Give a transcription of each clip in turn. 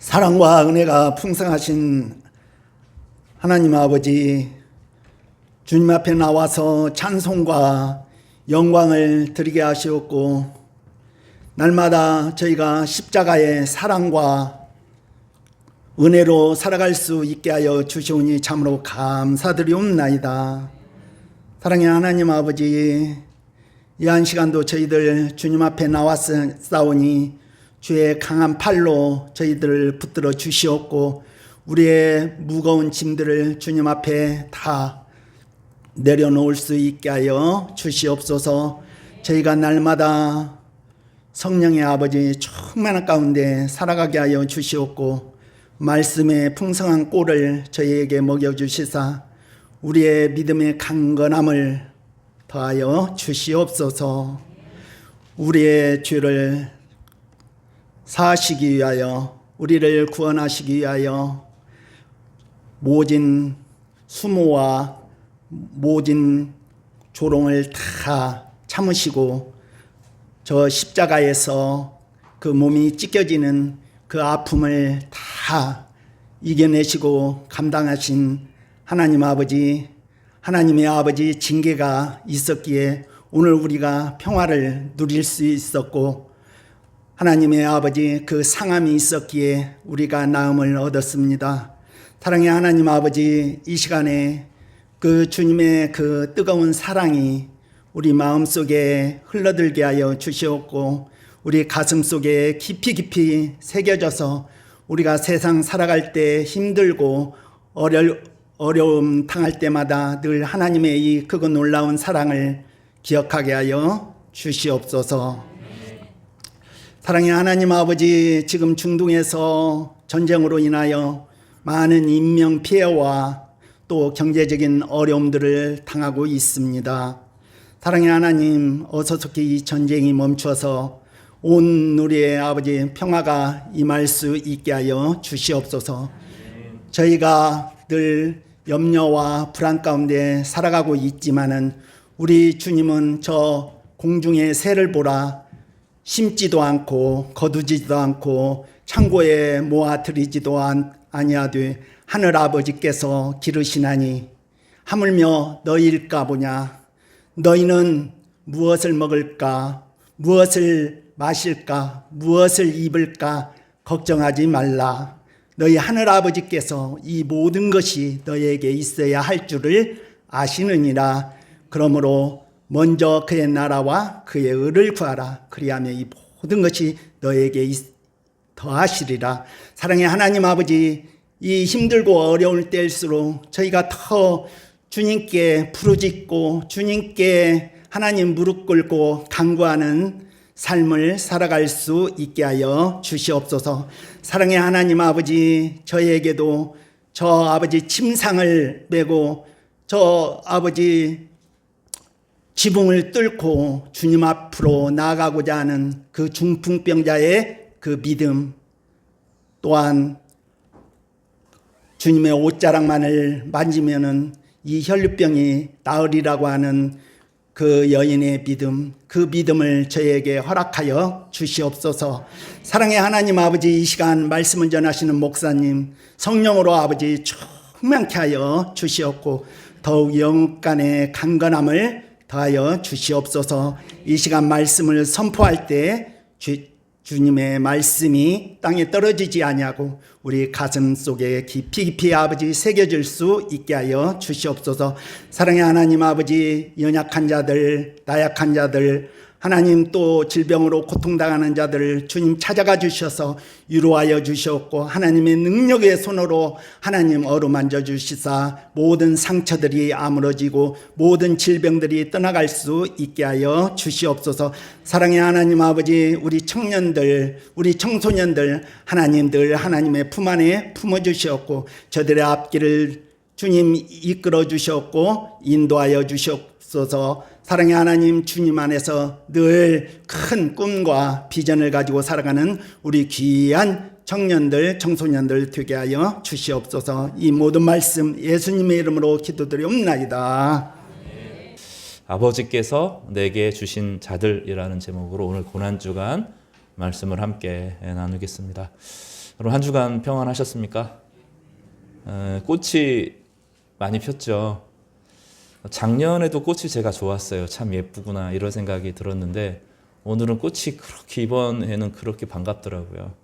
사랑과 은혜가 풍성하신 하나님 아버지, 주님 앞에 나와서 찬송과 영광을 드리게 하시었고, 날마다 저희가 십자가의 사랑과 은혜로 살아갈 수 있게 하여 주시오니 참으로 감사드리옵나이다. 사랑의 하나님 아버지, 이 한 시간도 저희들 주님 앞에 나왔사오니 주의 강한 팔로 저희들을 붙들어 주시옵고, 우리의 무거운 짐들을 주님 앞에 다 내려놓을 수 있게 하여 주시옵소서. 저희가 날마다 성령의 아버지 충만한 가운데 살아가게 하여 주시옵고, 말씀의 풍성한 꼴을 저희에게 먹여주시사 우리의 믿음의 강건함을 더하여 주시옵소서. 우리의 죄를 사하시기 위하여, 우리를 구원하시기 위하여 모진 수모와 모진 조롱을 다 참으시고 저 십자가에서 그 몸이 찢겨지는 그 아픔을 다 이겨내시고 감당하신 하나님 아버지, 하나님의 아버지 징계가 있었기에 오늘 우리가 평화를 누릴 수 있었고, 하나님의 아버지 그 상함이 있었기에 우리가 나음을 얻었습니다. 사랑의 하나님 아버지, 이 시간에 그 주님의 그 뜨거운 사랑이 우리 마음속에 흘러들게 하여 주시옵고, 우리 가슴속에 깊이 새겨져서 우리가 세상 살아갈 때 힘들고 어려움 당할 때마다 늘 하나님의 이 크고 놀라운 사랑을 기억하게 하여 주시옵소서. 사랑의 하나님 아버지, 지금 중동에서 전쟁으로 인하여 많은 인명 피해와 또 경제적인 어려움들을 당하고 있습니다. 사랑의 하나님, 어서 속히 이 전쟁이 멈춰서 온 우리의 아버지 평화가 임할 수 있게 하여 주시옵소서. 저희가 늘 염려와 불안 가운데 살아가고 있지만은 우리 주님은 저 공중의 새를 보라, 심지도 않고 거두지도 않고 창고에 모아들이지도 아니하되 하늘 아버지께서 기르시나니 하물며 너희일까 보냐. 너희는 무엇을 먹을까, 무엇을 마실까, 무엇을 입을까 걱정하지 말라. 너희 하늘 아버지께서 이 모든 것이 너희에게 있어야 할 줄을 아시느니라. 그러므로 먼저 그의 나라와 그의 의를 구하라. 그리하면 이 모든 것이 너희에게 더하시리라. 사랑의 하나님 아버지, 이 힘들고 어려울 때일수록 저희가 더 주님께 부르짖고 주님께 하나님 무릎 꿇고 간구하는 삶을 살아갈 수 있게 하여 주시옵소서. 사랑의 하나님 아버지, 저희에게도 저 아버지 침상을 메고 저 아버지 지붕을 뚫고 주님 앞으로 나아가고자 하는 그 중풍병자의 그 믿음, 또한 주님의 옷자락만을 만지면은 이 혈류병이 나으리라고 하는 그 여인의 믿음, 그 믿음을 저에게 허락하여 주시옵소서. 사랑의 하나님 아버지, 이 시간 말씀을 전하시는 목사님, 성령으로 아버지 충만케 하여 주시옵고 더욱 영간의 강건함을 더하여 주시옵소서. 이 시간 말씀을 선포할 때 주님의 말씀이 땅에 떨어지지 아니하고 우리 가슴 속에 깊이 아버지 새겨질 수 있게 하여 주시옵소서. 사랑의 하나님 아버지, 연약한 자들, 나약한 자들, 하나님 또 질병으로 고통당하는 자들을 주님 찾아가 주셔서 위로하여 주셨고, 하나님의 능력의 손으로 하나님 어루만져 주시사 모든 상처들이 아물어지고 모든 질병들이 떠나갈 수 있게 하여 주시옵소서. 사랑의 하나님 아버지, 우리 청년들, 우리 청소년들 하나님들 하나님의 품 안에 품어주셨고 저들의 앞길을 주님 이끌어 주셨고 인도하여 주셨소서. 사랑의 하나님, 주님 안에서 늘 큰 꿈과 비전을 가지고 살아가는 우리 귀한 청년들, 청소년들 되게 하여 주시옵소서. 이 모든 말씀 예수님의 이름으로 기도드리옵나이다. 아버지께서 내게 주신 자들이라는 제목으로 오늘 고난주간 말씀을 함께 나누겠습니다. 여러분 한 주간 평안하셨습니까? 꽃이 많이 폈죠. 작년에도 꽃이 제가 좋았어요. 참 예쁘구나 이런 생각이 들었는데 오늘은 꽃이 그렇게 이번에는 그렇게 반갑더라고요.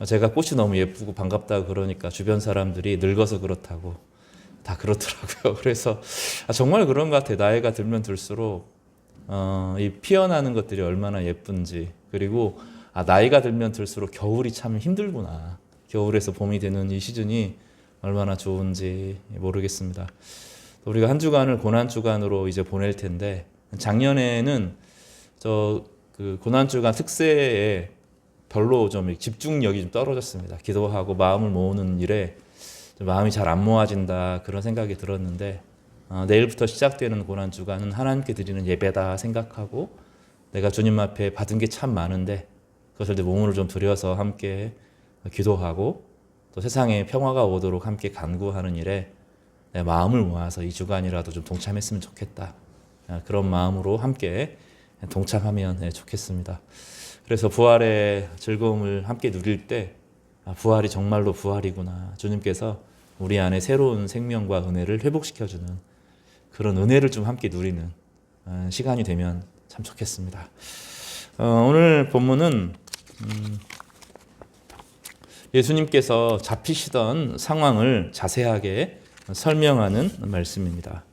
제가 꽃이 너무 예쁘고 반갑다고 그러니까 주변 사람들이 늙어서 그렇다고 다 그렇더라고요. 그래서 정말 그런 것 같아요. 나이가 들면 들수록 이 피어나는 것들이 얼마나 예쁜지, 그리고 나이가 들면 들수록 겨울이 참 힘들구나. 겨울에서 봄이 되는 이 시즌이 얼마나 좋은지 모르겠습니다. 우리가 한 주간을 고난 주간으로 이제 보낼 텐데, 작년에는 그 고난 주간 특세에 별로 좀 집중력이 좀 떨어졌습니다. 기도하고 마음을 모으는 일에 좀 마음이 잘 안 모아진다 그런 생각이 들었는데, 내일부터 시작되는 고난 주간은 하나님께 드리는 예배다 생각하고 내가 주님 앞에 받은 게 참 많은데 그것을 내 몸으로 좀 들여서 함께 기도하고 또 세상에 평화가 오도록 함께 간구하는 일에 내 마음을 모아서 이 주간이라도 좀 동참했으면 좋겠다. 그런 마음으로 함께 동참하면 좋겠습니다. 그래서 부활의 즐거움을 함께 누릴 때 부활이 정말로 부활이구나. 주님께서 우리 안에 새로운 생명과 은혜를 회복시켜주는 그런 은혜를 좀 함께 누리는 시간이 되면 참 좋겠습니다. 오늘 본문은 예수님께서 잡히시던 상황을 자세하게 설명하는 말씀입니다.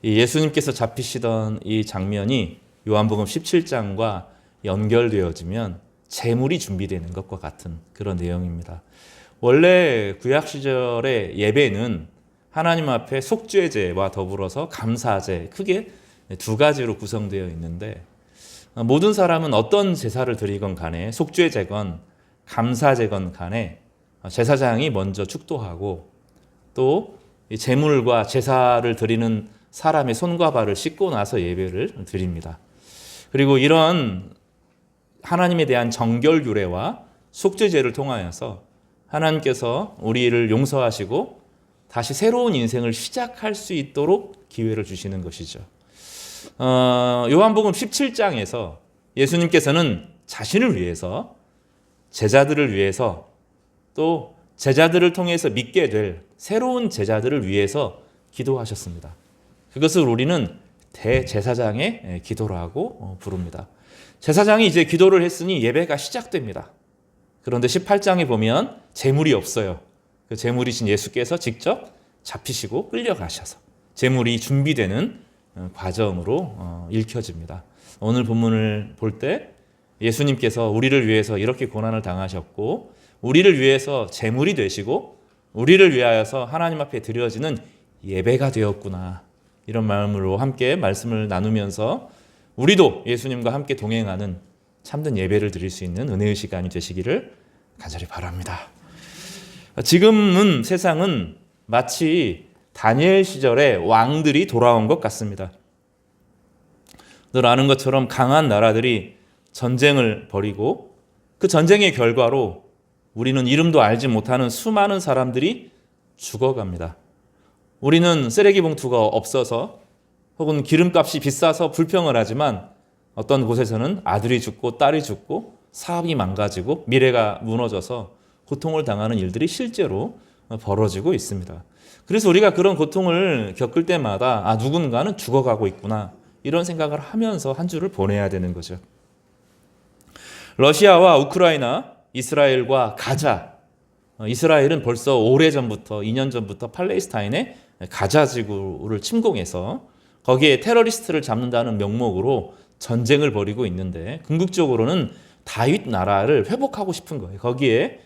예수님께서 잡히시던 이 장면이 요한복음 17장과 연결되어지면 제물이 준비되는 것과 같은 그런 내용입니다. 원래 구약 시절의 예배는 하나님 앞에 속죄제와 더불어서 감사제, 크게 두 가지로 구성되어 있는데, 모든 사람은 어떤 제사를 드리건 간에, 속죄제건 감사제건 간에 제사장이 먼저 축도하고 또 제물과 제사를 드리는 사람의 손과 발을 씻고 나서 예배를 드립니다. 그리고 이런 하나님에 대한 정결 규례와 속죄제를 통하여서 하나님께서 우리를 용서하시고 다시 새로운 인생을 시작할 수 있도록 기회를 주시는 것이죠. 요한복음 17장에서 예수님께서는 자신을 위해서, 제자들을 위해서, 또 제자들을 통해서 믿게 될 새로운 제자들을 위해서 기도하셨습니다. 그것을 우리는 대제사장의 기도라고 부릅니다. 제사장이 이제 기도를 했으니 예배가 시작됩니다. 그런데 18장에 보면 제물이 없어요. 그 제물이신 예수께서 직접 잡히시고 끌려가셔서 제물이 준비되는 과정으로 읽혀집니다. 오늘 본문을 볼 때 예수님께서 우리를 위해서 이렇게 고난을 당하셨고 우리를 위해서 제물이 되시고 우리를 위하여서 하나님 앞에 드려지는 예배가 되었구나. 이런 마음으로 함께 말씀을 나누면서 우리도 예수님과 함께 동행하는 참된 예배를 드릴 수 있는 은혜의 시간이 되시기를 간절히 바랍니다. 지금은 세상은 마치 다니엘 시절에 왕들이 돌아온 것 같습니다. 늘 아는 것처럼 강한 나라들이 전쟁을 벌이고 그 전쟁의 결과로 우리는 이름도 알지 못하는 수많은 사람들이 죽어갑니다. 우리는 쓰레기 봉투가 없어서 혹은 기름값이 비싸서 불평을 하지만 어떤 곳에서는 아들이 죽고 딸이 죽고 사업이 망가지고 미래가 무너져서 고통을 당하는 일들이 실제로 벌어지고 있습니다. 그래서 우리가 그런 고통을 겪을 때마다 누군가는 죽어가고 있구나 이런 생각을 하면서 한 주를 보내야 되는 거죠. 러시아와 우크라이나, 이스라엘과 가자. 이스라엘은 벌써 오래전부터 2년 전부터 팔레스타인의 가자 지구를 침공해서 거기에 테러리스트를 잡는다는 명목으로 전쟁을 벌이고 있는데 궁극적으로는 다윗 나라를 회복하고 싶은 거예요. 거기에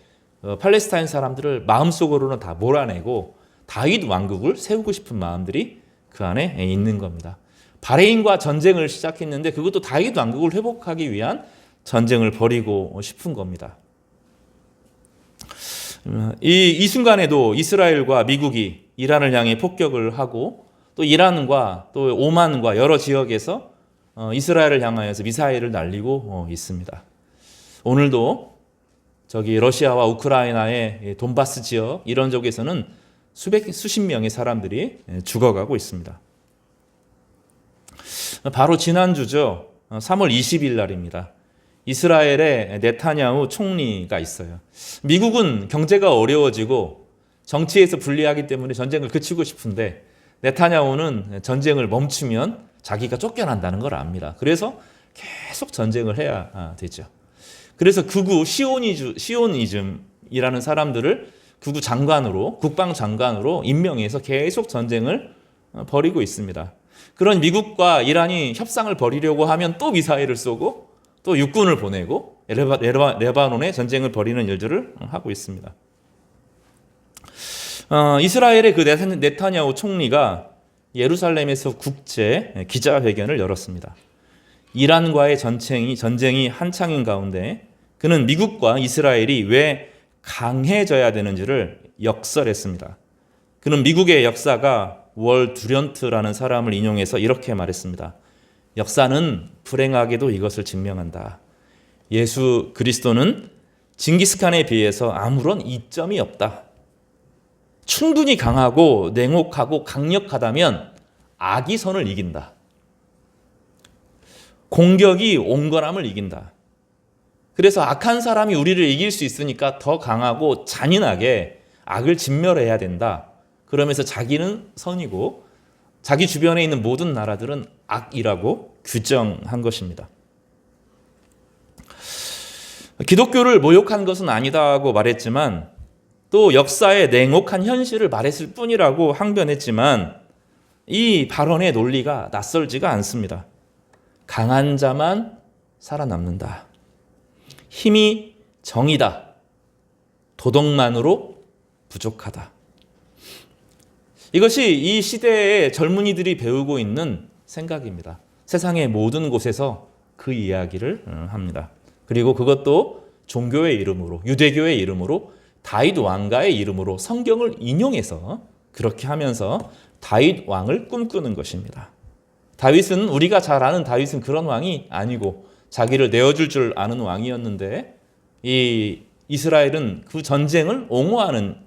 팔레스타인 사람들을 마음속으로는 다 몰아내고 다윗 왕국을 세우고 싶은 마음들이 그 안에 있는 겁니다. 바레인과 전쟁을 시작했는데 그것도 다윗 왕국을 회복하기 위한 전쟁을 벌이고 싶은 겁니다. 이 순간에도 이스라엘과 미국이 이란을 향해 폭격을 하고 또 이란과 또 오만과 여러 지역에서 이스라엘을 향하여서 미사일을 날리고 있습니다. 오늘도 저기 러시아와 우크라이나의 돈바스 지역 이런 쪽에서는 수십 명의 사람들이 죽어가고 있습니다. 바로 지난주죠. 3월 20일 날입니다. 이스라엘의 네타냐후 총리가 있어요. 미국은 경제가 어려워지고 정치에서 불리하기 때문에 전쟁을 그치고 싶은데 네타냐후는 전쟁을 멈추면 자기가 쫓겨난다는 걸 압니다. 그래서 계속 전쟁을 해야 되죠. 그래서 극우 시오니즘이라는 사람들을 극우 장관으로, 국방장관으로 임명해서 계속 전쟁을 벌이고 있습니다. 그런 미국과 이란이 협상을 벌이려고 하면 또 미사일을 쏘고 또 육군을 보내고 레바논에 전쟁을 벌이는 일들을 하고 있습니다. 이스라엘의 그 네타냐후 총리가 예루살렘에서 국제 기자회견을 열었습니다. 이란과의 전쟁이 한창인 가운데 그는 미국과 이스라엘이 왜 강해져야 되는지를 역설했습니다. 그는 미국의 역사가 월 두련트라는 사람을 인용해서 이렇게 말했습니다. 역사는 불행하게도 이것을 증명한다. 예수 그리스도는 징기스칸에 비해서 아무런 이점이 없다. 충분히 강하고 냉혹하고 강력하다면 악이 선을 이긴다. 공격이 온건함을 이긴다. 그래서 악한 사람이 우리를 이길 수 있으니까 더 강하고 잔인하게 악을 진멸해야 된다. 그러면서 자기는 선이고 자기 주변에 있는 모든 나라들은 악이라고 규정한 것입니다. 기독교를 모욕한 것은 아니다고 말했지만 또 역사의 냉혹한 현실을 말했을 뿐이라고 항변했지만 이 발언의 논리가 낯설지가 않습니다. 강한 자만 살아남는다. 힘이 정이다. 도덕만으로 부족하다. 이것이 이 시대의 젊은이들이 배우고 있는 생각입니다. 세상의 모든 곳에서 그 이야기를 합니다. 그리고 그것도 종교의 이름으로, 유대교의 이름으로, 다윗 왕가의 이름으로 성경을 인용해서 그렇게 하면서 다윗 왕을 꿈꾸는 것입니다. 다윗은, 우리가 잘 아는 다윗은 그런 왕이 아니고 자기를 내어줄 줄 아는 왕이었는데 이 이스라엘은 그 전쟁을 옹호하는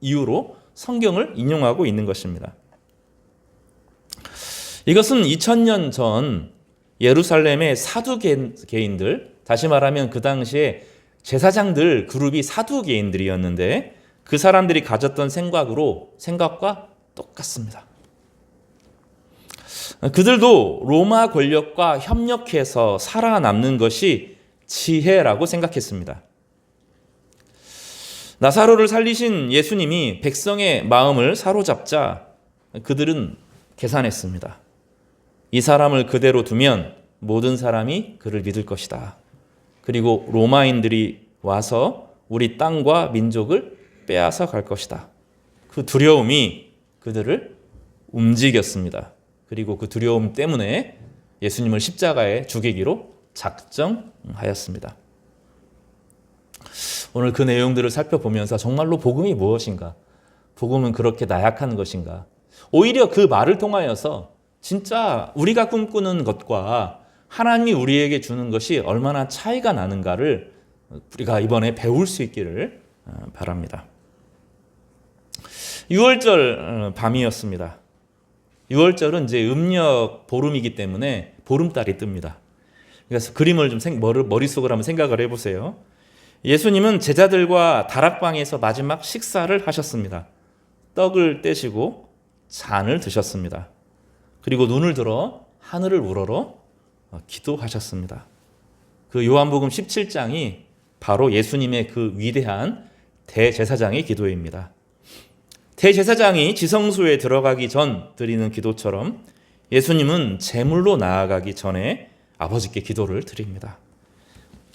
이유로 성경을 인용하고 있는 것입니다. 이것은 2000년 전 예루살렘의 사두개인들, 다시 말하면 그 당시에 제사장들 그룹이 사두개인들이었는데 그 사람들이 가졌던 생각과 똑같습니다. 그들도 로마 권력과 협력해서 살아남는 것이 지혜라고 생각했습니다. 나사로를 살리신 예수님이 백성의 마음을 사로잡자 그들은 계산했습니다. 이 사람을 그대로 두면 모든 사람이 그를 믿을 것이다. 그리고 로마인들이 와서 우리 땅과 민족을 빼앗아 갈 것이다. 그 두려움이 그들을 움직였습니다. 그리고 그 두려움 때문에 예수님을 십자가에 죽이기로 작정하였습니다. 오늘 그 내용들을 살펴보면서 정말로 복음이 무엇인가? 복음은 그렇게 나약한 것인가? 오히려 그 말을 통하여서 진짜 우리가 꿈꾸는 것과 하나님이 우리에게 주는 것이 얼마나 차이가 나는가를 우리가 이번에 배울 수 있기를 바랍니다. 6월절 밤이었습니다. 6월절은 이제 음력 보름이기 때문에 보름달이 뜹니다. 그래서 그림을 좀 머릿속으로 한번 생각을 해보세요. 예수님은 제자들과 다락방에서 마지막 식사를 하셨습니다. 떡을 떼시고 잔을 드셨습니다. 그리고 눈을 들어 하늘을 우러러 기도하셨습니다. 그 요한복음 17장이 바로 예수님의 그 위대한 대제사장의 기도입니다. 대제사장이 지성소에 들어가기 전 드리는 기도처럼 예수님은 제물로 나아가기 전에 아버지께 기도를 드립니다.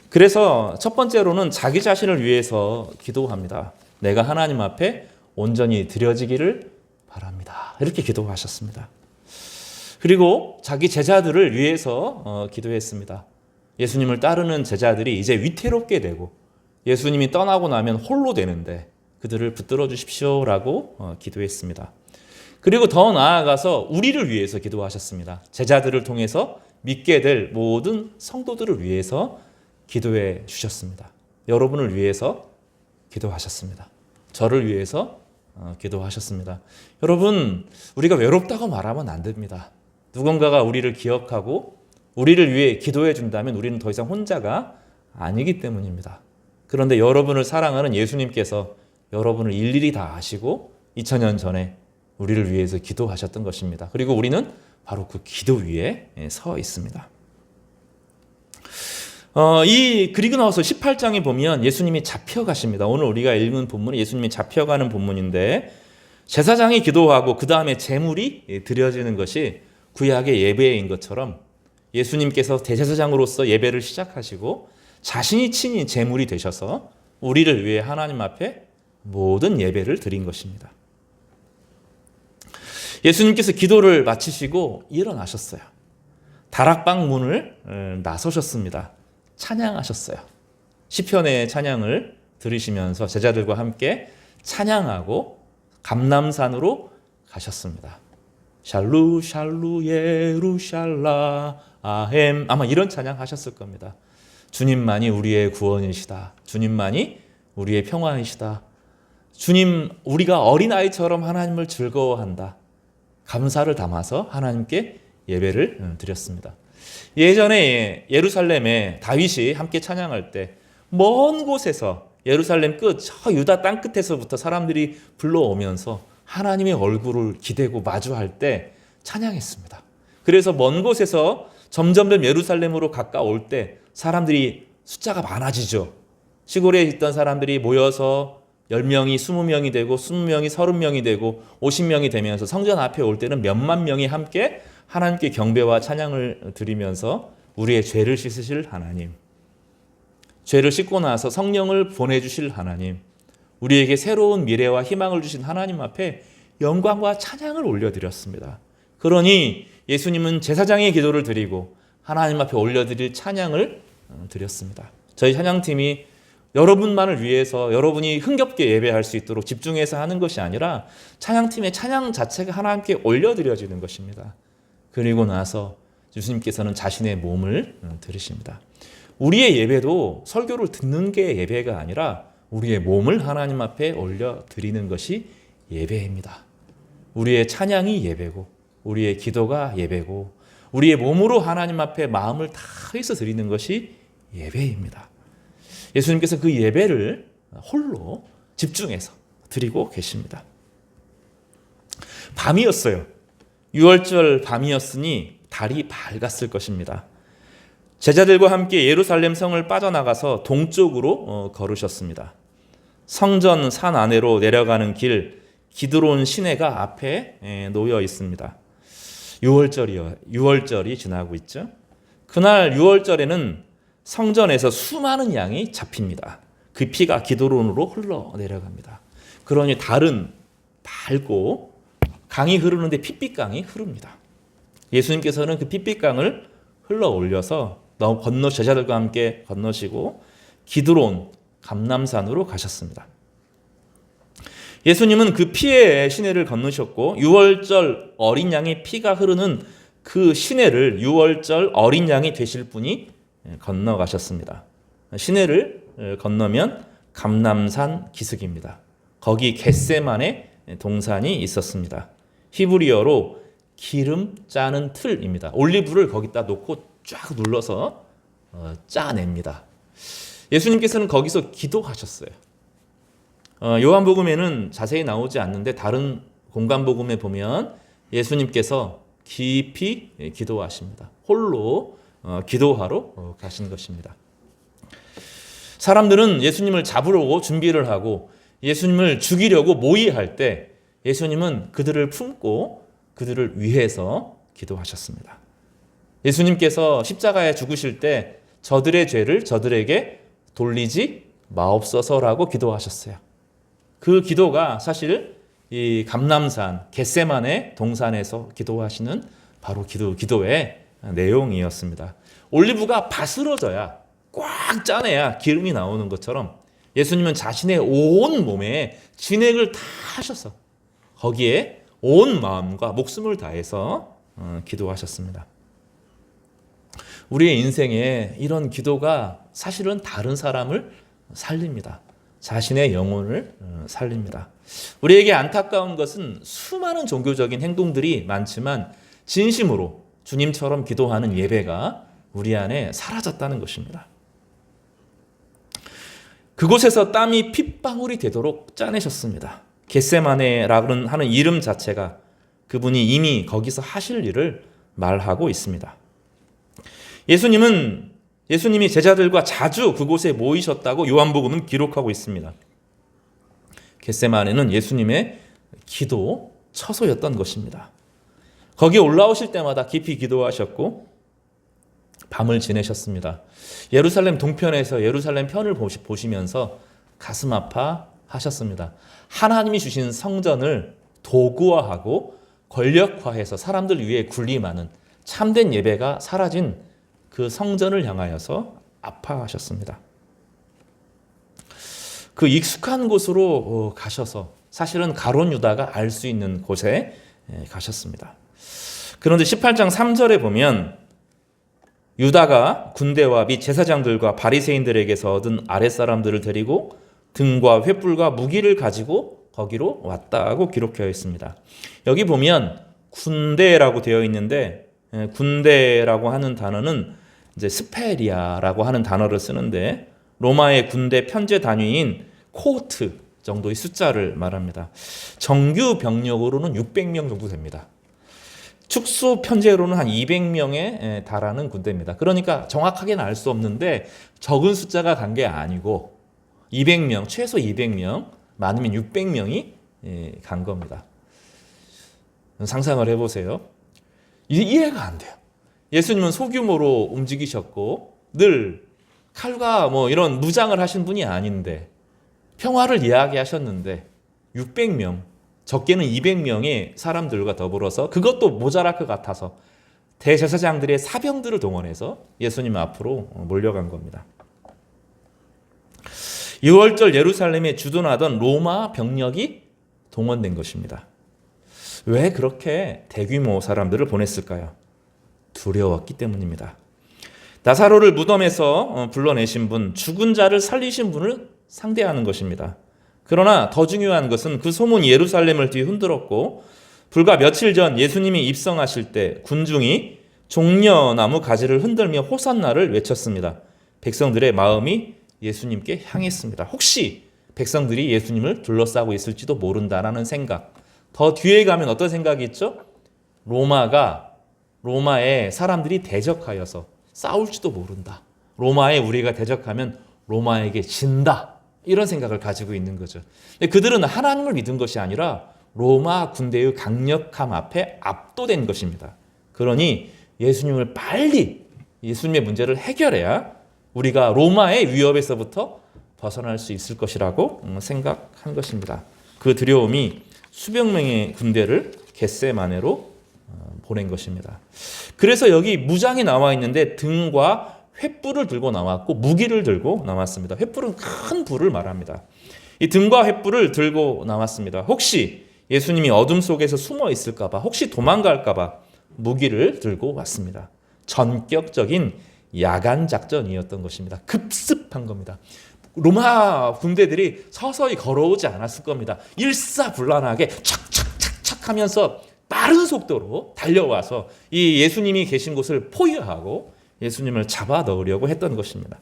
그래서 첫 번째로는 자기 자신을 위해서 기도합니다. 내가 하나님 앞에 온전히 드려지기를 바랍니다. 이렇게 기도하셨습니다. 그리고 자기 제자들을 위해서 기도했습니다. 예수님을 따르는 제자들이 이제 위태롭게 되고 예수님이 떠나고 나면 홀로 되는데 그들을 붙들어 주십시오라고 기도했습니다. 그리고 더 나아가서 우리를 위해서 기도하셨습니다. 제자들을 통해서 믿게 될 모든 성도들을 위해서 기도해 주셨습니다. 여러분을 위해서 기도하셨습니다. 저를 위해서 기도하셨습니다. 여러분, 우리가 외롭다고 말하면 안 됩니다. 누군가가 우리를 기억하고 우리를 위해 기도해 준다면 우리는 더 이상 혼자가 아니기 때문입니다. 그런데 여러분을 사랑하는 예수님께서 여러분을 일일이 다 아시고 2000년 전에 우리를 위해서 기도하셨던 것입니다. 그리고 우리는 바로 그 기도 위에 서 있습니다. 그리고 나서 18장에 보면 예수님이 잡혀가십니다. 오늘 우리가 읽은 본문은 예수님이 잡혀가는 본문인데 제사장이 기도하고 그 다음에 제물이 드려지는 것이 구약의 예배인 것처럼 예수님께서 대제사장으로서 예배를 시작하시고 자신이 친히 제물이 되셔서 우리를 위해 하나님 앞에 모든 예배를 드린 것입니다. 예수님께서 기도를 마치시고 일어나셨어요. 다락방 문을 나서셨습니다. 찬양하셨어요. 시편의 찬양을 들으시면서 제자들과 함께 찬양하고 감람산으로 가셨습니다. 샬루 샬루 예루샬라 아햄, 아마 이런 찬양 하셨을 겁니다. 주님만이 우리의 구원이시다. 주님만이 우리의 평화이시다. 주님, 우리가 어린아이처럼 하나님을 즐거워한다. 감사를 담아서 하나님께 예배를 드렸습니다. 예전에 예루살렘에 다윗이 함께 찬양할 때 먼 곳에서 예루살렘 끝, 저 유다 땅 끝에서부터 사람들이 불러오면서 하나님의 얼굴을 기대고 마주할 때 찬양했습니다. 그래서 먼 곳에서 점점 예루살렘으로 가까울 때 사람들이 숫자가 많아지죠. 시골에 있던 사람들이 모여서 10명이 20명이 되고 20명이 30명이 되고 50명이 되면서 성전 앞에 올 때는 몇만 명이 함께 하나님께 경배와 찬양을 드리면서 우리의 죄를 씻으실 하나님, 죄를 씻고 나서 성령을 보내주실 하나님, 우리에게 새로운 미래와 희망을 주신 하나님 앞에 영광과 찬양을 올려드렸습니다. 그러니 예수님은 제사장의 기도를 드리고 하나님 앞에 올려드릴 찬양을 드렸습니다. 저희 찬양팀이 여러분만을 위해서 여러분이 흥겹게 예배할 수 있도록 집중해서 하는 것이 아니라 찬양팀의 찬양 자체가 하나님께 올려드려지는 것입니다. 그리고 나서 예수님께서는 자신의 몸을 들으십니다. 우리의 예배도 설교를 듣는 게 예배가 아니라 우리의 몸을 하나님 앞에 올려드리는 것이 예배입니다. 우리의 찬양이 예배고 우리의 기도가 예배고 우리의 몸으로 하나님 앞에 마음을 다해서 드리는 것이 예배입니다. 예수님께서 그 예배를 홀로 집중해서 드리고 계십니다. 밤이었어요. 6월절 밤이었으니 달이 밝았을 것입니다. 제자들과 함께 예루살렘 성을 빠져나가서 동쪽으로 걸으셨습니다. 성전 산 안으로 내려가는 길 기드론 시내가 앞에 놓여 있습니다. 6월절이 지나고 있죠. 그날 6월절에는 성전에서 수많은 양이 잡힙니다. 그 피가 기드론으로 흘러 내려갑니다. 그러니 달은 밝고 강이 흐르는데 핏빛강이 흐릅니다. 예수님께서는 그 핏빛강을 흘러 올려서 건너 제자들과 함께 건너시고 기드론 감람산으로 가셨습니다. 예수님은 그 피의 시내를 건너셨고 6월절 어린 양의 피가 흐르는 그 시내를 6월절 어린 양이 되실 분이 건너가셨습니다. 시내를 건너면 감람산 기슭입니다. 거기 겟세만의 동산이 있었습니다. 히브리어로 기름 짜는 틀입니다. 올리브를 거기다 놓고 쫙 눌러서 짜냅니다. 예수님께서는 거기서 기도하셨어요. 요한복음에는 자세히 나오지 않는데 다른 공간복음에 보면 예수님께서 깊이 기도하십니다. 홀로 기도하러 가신 것입니다. 사람들은 예수님을 잡으려고 준비를 하고 예수님을 죽이려고 모의할 때 예수님은 그들을 품고 그들을 위해서 기도하셨습니다. 예수님께서 십자가에 죽으실 때 저들의 죄를 저들에게 돌리지 마옵소서라고 기도하셨어요. 그 기도가 사실 이 감람산 겟세만의 동산에서 기도하시는 바로 기도의 내용이었습니다. 올리브가 바스러져야 꽉 짜내야 기름이 나오는 것처럼 예수님은 자신의 온 몸에 진액을 다 하셔서 거기에 온 마음과 목숨을 다해서 기도하셨습니다. 우리의 인생에 이런 기도가 사실은 다른 사람을 살립니다. 자신의 영혼을 살립니다. 우리에게 안타까운 것은 수많은 종교적인 행동들이 많지만 진심으로 주님처럼 기도하는 예배가 우리 안에 사라졌다는 것입니다. 그곳에서 땀이 핏방울이 되도록 짜내셨습니다. 겟세마네라는 하는 이름 자체가 그분이 이미 거기서 하실 일을 말하고 있습니다. 예수님이 제자들과 자주 그곳에 모이셨다고 요한복음은 기록하고 있습니다. 겟세마네는 예수님의 기도 처소였던 것입니다. 거기에 올라오실 때마다 깊이 기도하셨고 밤을 지내셨습니다. 예루살렘 동편에서 예루살렘 편을 보시면서 가슴 아파 하셨습니다. 하나님이 주신 성전을 도구화하고 권력화해서 사람들 위에 군림하는 참된 예배가 사라진 그 성전을 향하여서 아파하셨습니다. 그 익숙한 곳으로 가셔서 사실은 가룟 유다가 알 수 있는 곳에 가셨습니다. 그런데 18장 3절에 보면 유다가 군대와 및 제사장들과 바리새인들에게서 얻은 아랫사람들을 데리고 등과 횃불과 무기를 가지고 거기로 왔다고 기록되어 있습니다. 여기 보면 군대라고 되어 있는데 군대라고 하는 단어는 이제 스페리아라고 하는 단어를 쓰는데 로마의 군대 편제 단위인 코트 정도의 숫자를 말합니다. 정규 병력으로는 600명 정도 됩니다. 축소 편제로는 한 200명에 달하는 군대입니다. 그러니까 정확하게는 알 수 없는데 적은 숫자가 간 게 아니고 200명, 최소 200명, 많으면 600명이 간 겁니다. 상상을 해보세요. 이해가 안 돼요. 예수님은 소규모로 움직이셨고 늘 칼과 뭐 이런 무장을 하신 분이 아닌데 평화를 이야기하셨는데 600명, 적게는 200명의 사람들과 더불어서 그것도 모자랄 것 같아서 대제사장들의 사병들을 동원해서 예수님 앞으로 몰려간 겁니다. 6월절 예루살렘에 주둔하던 로마 병력이 동원된 것입니다. 왜 그렇게 대규모 사람들을 보냈을까요? 두려웠기 때문입니다. 나사로를 무덤에서 불러내신 분, 죽은 자를 살리신 분을 상대하는 것입니다. 그러나 더 중요한 것은 그 소문이 예루살렘을 뒤흔들었고 불과 며칠 전 예수님이 입성하실 때 군중이 종려나무 가지를 흔들며 호산나를 외쳤습니다. 백성들의 마음이 예수님께 향했습니다. 혹시 백성들이 예수님을 둘러싸고 있을지도 모른다라는 생각. 더 뒤에 가면 어떤 생각이 있죠? 로마에 사람들이 대적하여서 싸울지도 모른다. 로마에 우리가 대적하면 로마에게 진다. 이런 생각을 가지고 있는 거죠. 근데 그들은 하나님을 믿은 것이 아니라 로마 군대의 강력함 앞에 압도된 것입니다. 그러니 예수님을 빨리 예수님의 문제를 해결해야 우리가 로마의 위협에서부터 벗어날 수 있을 것이라고 생각한 것입니다. 그 두려움이 수백 명의 군대를 겟세마네로 보낸 것입니다. 그래서 여기 무장이 나와 있는데 등과 횃불을 들고 나왔고 무기를 들고 나왔습니다. 횃불은 큰 불을 말합니다. 이 등과 횃불을 들고 나왔습니다. 혹시 예수님이 어둠 속에서 숨어 있을까 봐, 혹시 도망갈까 봐 무기를 들고 왔습니다. 전격적인 야간 작전이었던 것입니다. 급습한 겁니다. 로마 군대들이 서서히 걸어오지 않았을 겁니다. 일사불란하게 착착착착 하면서 빠른 속도로 달려와서 이 예수님이 계신 곳을 포위하고 예수님을 잡아 넣으려고 했던 것입니다.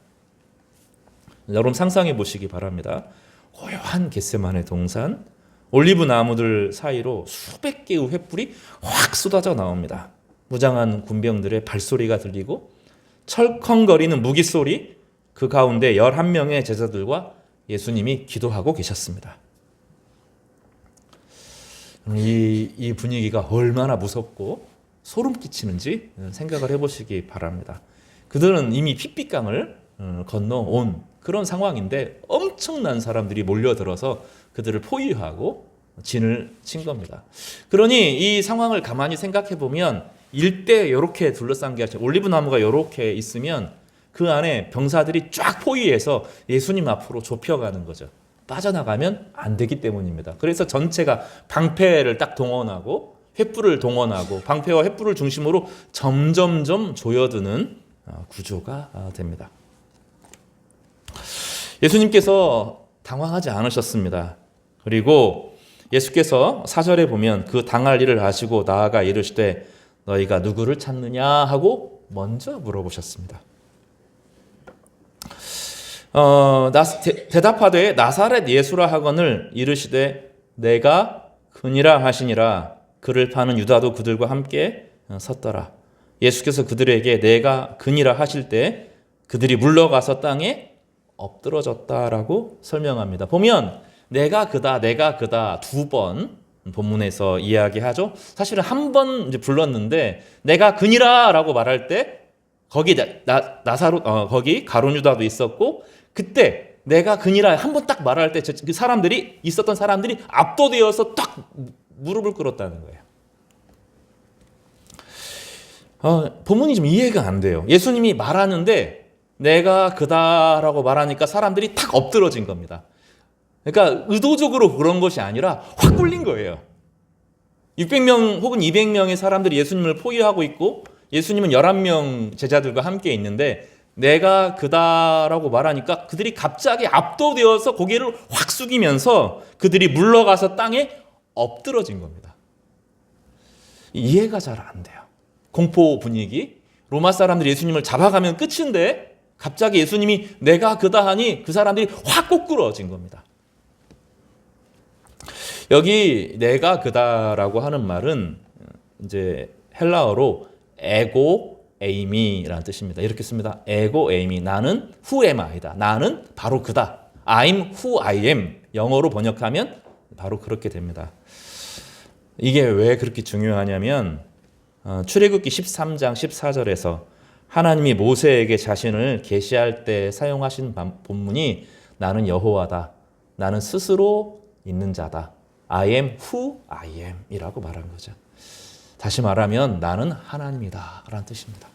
여러분 상상해 보시기 바랍니다. 고요한 겟세마네 동산, 올리브 나무들 사이로 수백 개의 횃불이 확 쏟아져 나옵니다. 무장한 군병들의 발소리가 들리고 철컹거리는 무기 소리, 그 가운데 11명의 제자들과 예수님이 기도하고 계셨습니다. 이 분위기가 얼마나 무섭고 소름 끼치는지 생각을 해보시기 바랍니다. 그들은 이미 핏빛강을 건너온 그런 상황인데 엄청난 사람들이 몰려들어서 그들을 포위하고 진을 친 겁니다. 그러니 이 상황을 가만히 생각해 보면 일대 이렇게 둘러싼 게 아니라 올리브 나무가 이렇게 있으면 그 안에 병사들이 쫙 포위해서 예수님 앞으로 좁혀가는 거죠. 빠져나가면 안 되기 때문입니다. 그래서 전체가 방패를 딱 동원하고 횃불을 동원하고 방패와 횃불을 중심으로 점점점 조여드는 구조가 됩니다. 예수님께서 당황하지 않으셨습니다. 그리고 예수께서 4절에 보면 그 당할 일을 아시고 나아가 이르시되 너희가 누구를 찾느냐 하고 먼저 물어보셨습니다. 대답하되 나사렛 예수라 하거늘 이르시되 내가 그니라 하시니라. 그를 파는 유다도 그들과 함께 섰더라. 예수께서 그들에게 내가 그니라 하실 때 그들이 물러가서 땅에 엎드러졌다라고 설명합니다. 보면 내가 그다 두 번 본문에서 이야기하죠. 사실은 한 번 불렀는데 내가 그니라라고 말할 때 거기 거기 가룟 유다도 있었고, 그때 내가 그니라 한 번 딱 말할 때 그 사람들이 있었던 사람들이 압도되어서 딱 무릎을 꿇었다는 거예요. 본문이 좀 이해가 안 돼요. 예수님이 말하는데 내가 그다라고 말하니까 사람들이 탁 엎드러진 겁니다. 그러니까 의도적으로 그런 것이 아니라 확 꿀린 거예요. 600명 혹은 200명의 사람들이 예수님을 포위하고 있고 예수님은 11명 제자들과 함께 있는데 내가 그다라고 말하니까 그들이 갑자기 압도되어서 고개를 확 숙이면서 그들이 물러가서 땅에 엎드러진 겁니다. 이해가 잘 안 돼요. 공포 분위기. 로마 사람들이 예수님을 잡아가면 끝인데 갑자기 예수님이 내가 그다 하니 그 사람들이 확 꼬꾸러진 겁니다. 여기 내가 그다라고 하는 말은 이제 헬라어로 에고 에이미라는 뜻입니다. 이렇게 씁니다. 에고 에이미. 나는 who am I다. 나는 바로 그다. I'm who I am. 영어로 번역하면 바로 그렇게 됩니다. 이게 왜 그렇게 중요하냐면 출애굽기 13장 14절에서 하나님이 모세에게 자신을 계시할 때 사용하신 본문이 나는 여호와다. 나는 스스로 있는 자다. I am who I am 이라고 말한 거죠. 다시 말하면 나는 하나님이다 라는 뜻입니다.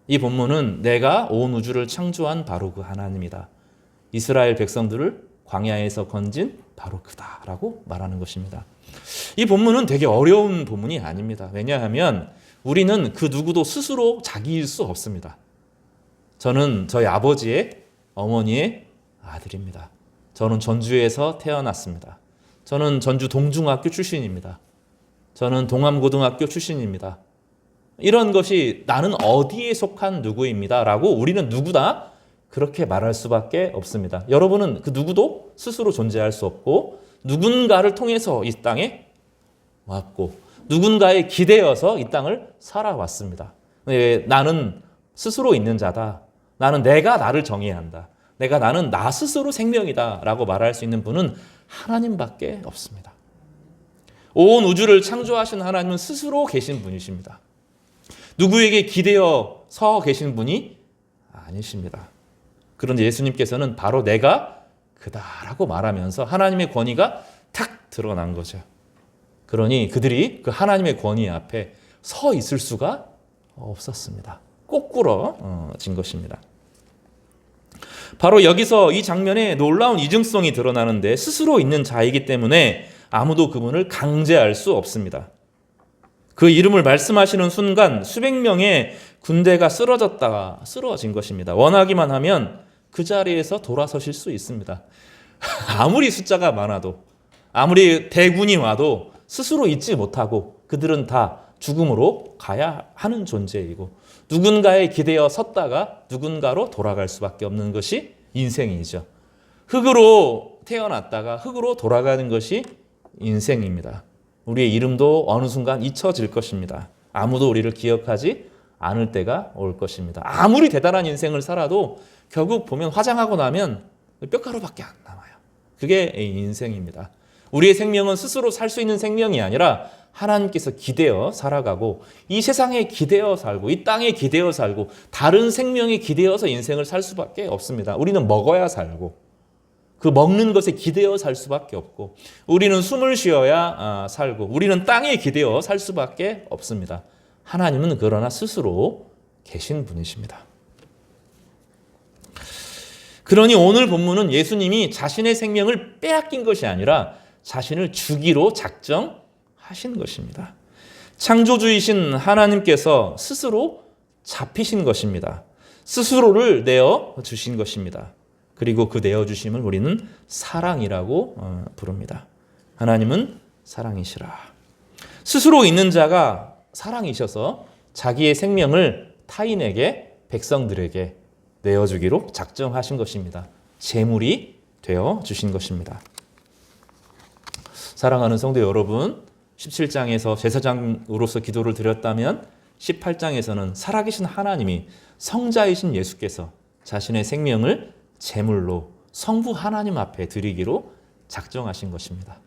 이 본문은 내가 온 우주를 창조한 바로 그 하나님이다. 이스라엘 백성들을 광야에서 건진 바로 그다라고 말하는 것입니다. 이 본문은 되게 어려운 본문이 아닙니다. 왜냐하면 우리는 그 누구도 스스로 자기일 수 없습니다. 저는 저희 아버지의 어머니의 아들입니다. 저는 전주에서 태어났습니다. 저는 전주 동중학교 출신입니다. 저는 동암고등학교 출신입니다. 이런 것이 나는 어디에 속한 누구입니다 라고 우리는 누구나 그렇게 말할 수밖에 없습니다. 여러분은 그 누구도 스스로 존재할 수 없고 누군가를 통해서 이 땅에 왔고 누군가에 기대어서 이 땅을 살아왔습니다. 나는 스스로 있는 자다. 내가 나를 정해야 한다. 나는 나 스스로 생명이다 라고 말할 수 있는 분은 하나님밖에 없습니다. 온 우주를 창조하신 하나님은 스스로 계신 분이십니다. 누구에게 기대어 서 계신 분이 아니십니다. 그런데 예수님께서는 바로 내가 그다라고 말하면서 하나님의 권위가 탁 드러난 거죠. 그러니 그들이 그 하나님의 권위 앞에 서 있을 수가 없었습니다. 꼬꾸러진 것입니다. 바로 여기서 이 장면에 놀라운 이중성이 드러나는데 스스로 있는 자이기 때문에 아무도 그분을 강제할 수 없습니다. 그 이름을 말씀하시는 순간 수백 명의 군대가 쓰러진 것입니다. 원하기만 하면 그 자리에서 돌아서실 수 있습니다. 아무리 숫자가 많아도 아무리 대군이 와도 스스로 있지 못하고 그들은 다 죽음으로 가야 하는 존재이고 누군가에 기대어 섰다가 누군가로 돌아갈 수밖에 없는 것이 인생이죠. 흙으로 태어났다가 흙으로 돌아가는 것이 인생입니다. 우리의 이름도 어느 순간 잊혀질 것입니다. 아무도 우리를 기억하지 않을 때가 올 것입니다. 아무리 대단한 인생을 살아도 결국 보면 화장하고 나면 뼈가루밖에 안 남아요. 그게 인생입니다. 우리의 생명은 스스로 살 수 있는 생명이 아니라 하나님께서 기대어 살아가고 이 세상에 기대어 살고 이 땅에 기대어 살고 다른 생명에 기대어서 인생을 살 수밖에 없습니다. 우리는 먹어야 살고 그 먹는 것에 기대어 살 수밖에 없고 우리는 숨을 쉬어야 살고 우리는 땅에 기대어 살 수밖에 없습니다. 하나님은 그러나 스스로 계신 분이십니다. 그러니 오늘 본문은 예수님이 자신의 생명을 빼앗긴 것이 아니라 자신을 주기로 작정하신 것입니다. 창조주이신 하나님께서 스스로 잡히신 것입니다. 스스로를 내어주신 것입니다. 그리고 그 내어주심을 우리는 사랑이라고 부릅니다. 하나님은 사랑이시라. 스스로 있는 자가 사랑이셔서 자기의 생명을 타인에게 백성들에게 내어주기로 작정하신 것입니다. 제물이 되어 주신 것입니다. 사랑하는 성도 여러분, 17장에서 제사장으로서 기도를 드렸다면 18장에서는 살아계신 하나님이 성자이신 예수께서 자신의 생명을 제물로 성부 하나님 앞에 드리기로 작정하신 것입니다.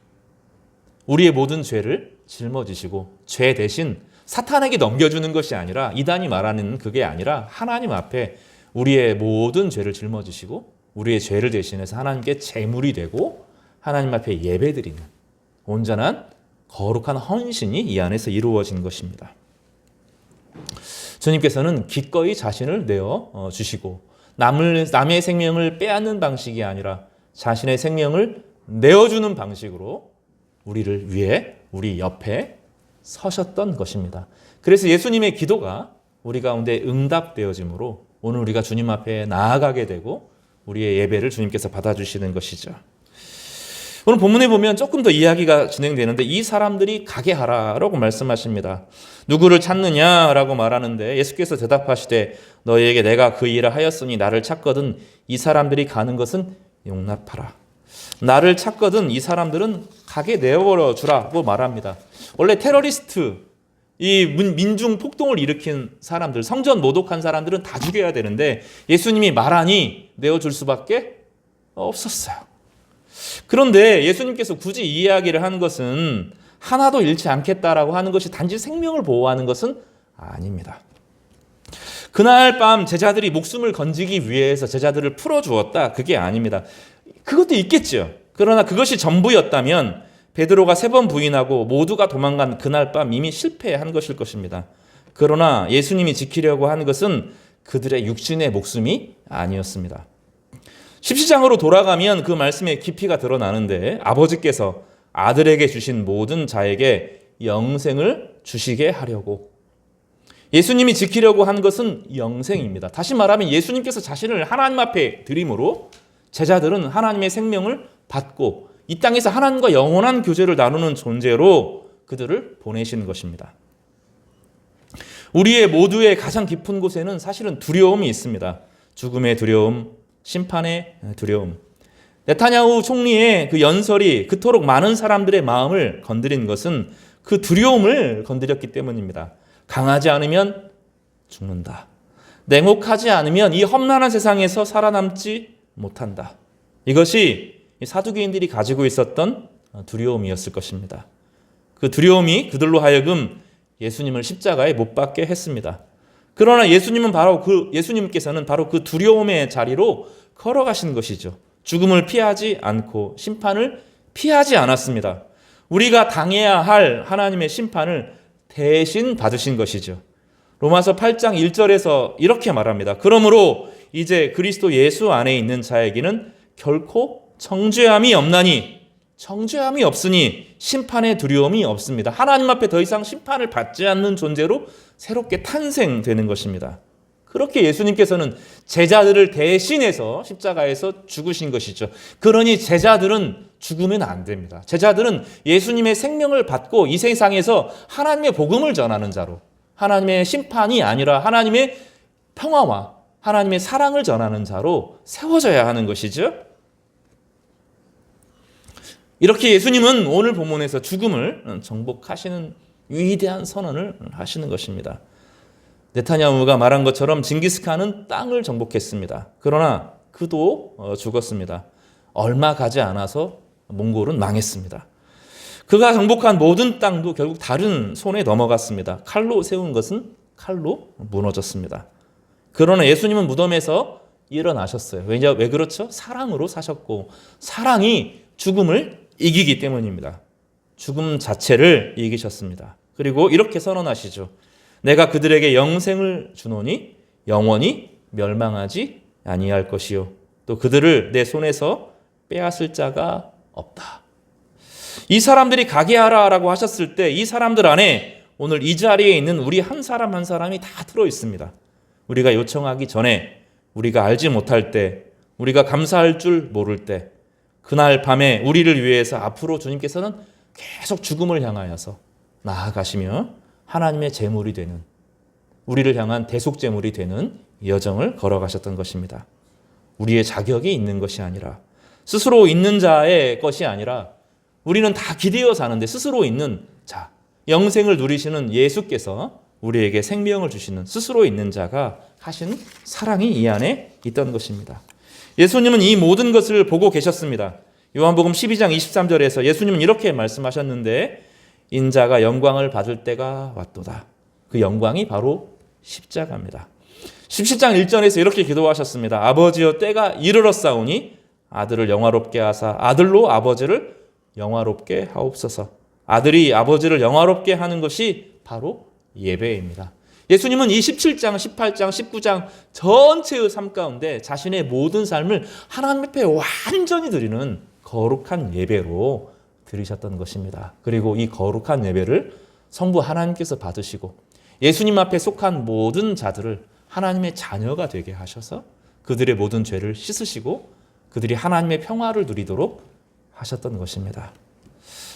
우리의 모든 죄를 짊어지시고 죄 대신 사탄에게 넘겨주는 것이 아니라, 이단이 말하는 그게 아니라 하나님 앞에 우리의 모든 죄를 짊어지시고 우리의 죄를 대신해서 하나님께 제물이 되고 하나님 앞에 예배드리는 온전한 거룩한 헌신이 이 안에서 이루어진 것입니다. 주님께서는 기꺼이 자신을 내어 주시고 남의 생명을 빼앗는 방식이 아니라 자신의 생명을 내어주는 방식으로 우리를 위해 우리 옆에 서셨던 것입니다. 그래서 예수님의 기도가 우리 가운데 응답되어지므로 오늘 우리가 주님 앞에 나아가게 되고 우리의 예배를 주님께서 받아주시는 것이죠. 오늘 본문에 보면 조금 더 이야기가 진행되는데 이 사람들이 가게 하라라고 말씀하십니다. 누구를 찾느냐라고 말하는데 예수께서 대답하시되 너희에게 내가 그 일을 하였으니 나를 찾거든 이 사람들이 가는 것은 용납하라. 나를 찾거든 이 사람들은 가게 내버려 주라고 말합니다. 원래 테러리스트, 이 민중 폭동을 일으킨 사람들, 성전 모독한 사람들은 다 죽여야 되는데 예수님이 말하니 내어줄 수밖에 없었어요. 그런데 예수님께서 굳이 이 이야기를 하는 것은 하나도 잃지 않겠다라고 하는 것이 단지 생명을 보호하는 것은 아닙니다. 그날 밤 제자들이 목숨을 건지기 위해서 제자들을 풀어주었다, 그게 아닙니다. 그것도 있겠죠. 그러나 그것이 전부였다면 베드로가 3번 부인하고 모두가 도망간 그날 밤 이미 실패한 것일 것입니다. 그러나 예수님이 지키려고 한 것은 그들의 육신의 목숨이 아니었습니다. 17장으로 돌아가면 그 말씀의 깊이가 드러나는데 아버지께서 아들에게 주신 모든 자에게 영생을 주시게 하려고, 예수님이 지키려고 한 것은 영생입니다. 다시 말하면 예수님께서 자신을 하나님 앞에 드림으로 제자들은 하나님의 생명을 받고 이 땅에서 하나님과 영원한 교제를 나누는 존재로 그들을 보내신 것입니다. 우리의 모두의 가장 깊은 곳에는 사실은 두려움이 있습니다. 죽음의 두려움, 심판의 두려움. 네타냐후 총리의 그 연설이 그토록 많은 사람들의 마음을 건드린 것은 그 두려움을 건드렸기 때문입니다. 강하지 않으면 죽는다. 냉혹하지 않으면 이 험난한 세상에서 살아남지 못한다. 이것이 사두개인들이 가지고 있었던 두려움이었을 것입니다. 그 두려움이 그들로 하여금 예수님을 십자가에 못 박게 했습니다. 그러나 예수님께서는 바로 그 두려움의 자리로 걸어가신 것이죠. 죽음을 피하지 않고 심판을 피하지 않았습니다. 우리가 당해야 할 하나님의 심판을 대신 받으신 것이죠. 로마서 8장 1절에서 이렇게 말합니다. 그러므로 이제 그리스도 예수 안에 있는 자에게는 결코 정죄함이 없나니, 정죄함이 없으니 심판의 두려움이 없습니다. 하나님 앞에 더 이상 심판을 받지 않는 존재로 새롭게 탄생되는 것입니다. 그렇게 예수님께서는 제자들을 대신해서 십자가에서 죽으신 것이죠. 그러니 제자들은 죽으면 안 됩니다. 제자들은 예수님의 생명을 받고 이 세상에서 하나님의 복음을 전하는 자로, 하나님의 심판이 아니라 하나님의 평화와 하나님의 사랑을 전하는 자로 세워져야 하는 것이죠. 이렇게 예수님은 오늘 본문에서 죽음을 정복하시는 위대한 선언을 하시는 것입니다. 네타냐후가 말한 것처럼 징기스칸은 땅을 정복했습니다. 그러나 그도 죽었습니다. 얼마 가지 않아서 몽골은 망했습니다. 그가 정복한 모든 땅도 결국 다른 손에 넘어갔습니다. 칼로 세운 것은 칼로 무너졌습니다. 그러나 예수님은 무덤에서 일어나셨어요. 왜 그렇죠? 사랑으로 사셨고 사랑이 죽음을 이기기 때문입니다. 죽음 자체를 이기셨습니다. 그리고 이렇게 선언하시죠. 내가 그들에게 영생을 주노니 영원히 멸망하지 아니할 것이요 또 그들을 내 손에서 빼앗을 자가 없다. 이 사람들이 가게 하라라고 하셨을 때 이 사람들 안에 오늘 이 자리에 있는 우리 한 사람 한 사람이 다 들어 있습니다. 우리가 요청하기 전에, 우리가 알지 못할 때, 우리가 감사할 줄 모를 때, 그날 밤에 우리를 위해서 앞으로 주님께서는 계속 죽음을 향하여서 나아가시며 하나님의 제물이 되는, 우리를 향한 대속제물이 되는 여정을 걸어가셨던 것입니다. 우리의 자격이 있는 것이 아니라 스스로 있는 자의 것이 아니라 우리는 다 기대어 사는데 스스로 있는 자, 영생을 누리시는 예수께서 우리에게 생명을 주시는 스스로 있는 자가 하신 사랑이 이 안에 있던 것입니다. 예수님은 이 모든 것을 보고 계셨습니다. 요한복음 12장 23절에서 예수님은 이렇게 말씀하셨는데 인자가 영광을 받을 때가 왔도다. 그 영광이 바로 십자가입니다. 17장 1절에서 이렇게 기도하셨습니다. 아버지여 때가 이르렀사오니 아들을 영화롭게 하사 아들로 아버지를 영화롭게 하옵소서. 아들이 아버지를 영화롭게 하는 것이 바로 예배입니다. 예수님은 이 17장, 18장, 19장 전체의 삶 가운데 자신의 모든 삶을 하나님 앞에 완전히 드리는 거룩한 예배로 드리셨던 것입니다. 그리고 이 거룩한 예배를 성부 하나님께서 받으시고 예수님 앞에 속한 모든 자들을 하나님의 자녀가 되게 하셔서 그들의 모든 죄를 씻으시고 그들이 하나님의 평화를 누리도록 하셨던 것입니다.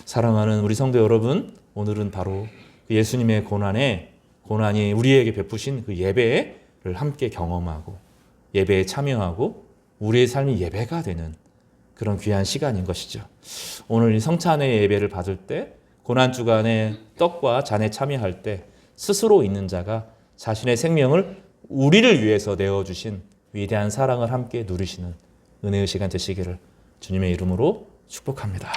사랑하는 우리 성도 여러분, 오늘은 바로 그 예수님의 고난이 우리에게 베푸신 그 예배를 함께 경험하고 예배에 참여하고 우리의 삶이 예배가 되는 그런 귀한 시간인 것이죠. 오늘 이 성찬의 예배를 받을 때 고난 주간에 떡과 잔에 참여할 때 스스로 있는 자가 자신의 생명을 우리를 위해서 내어주신 위대한 사랑을 함께 누리시는 은혜의 시간 되시기를 주님의 이름으로 축복합니다.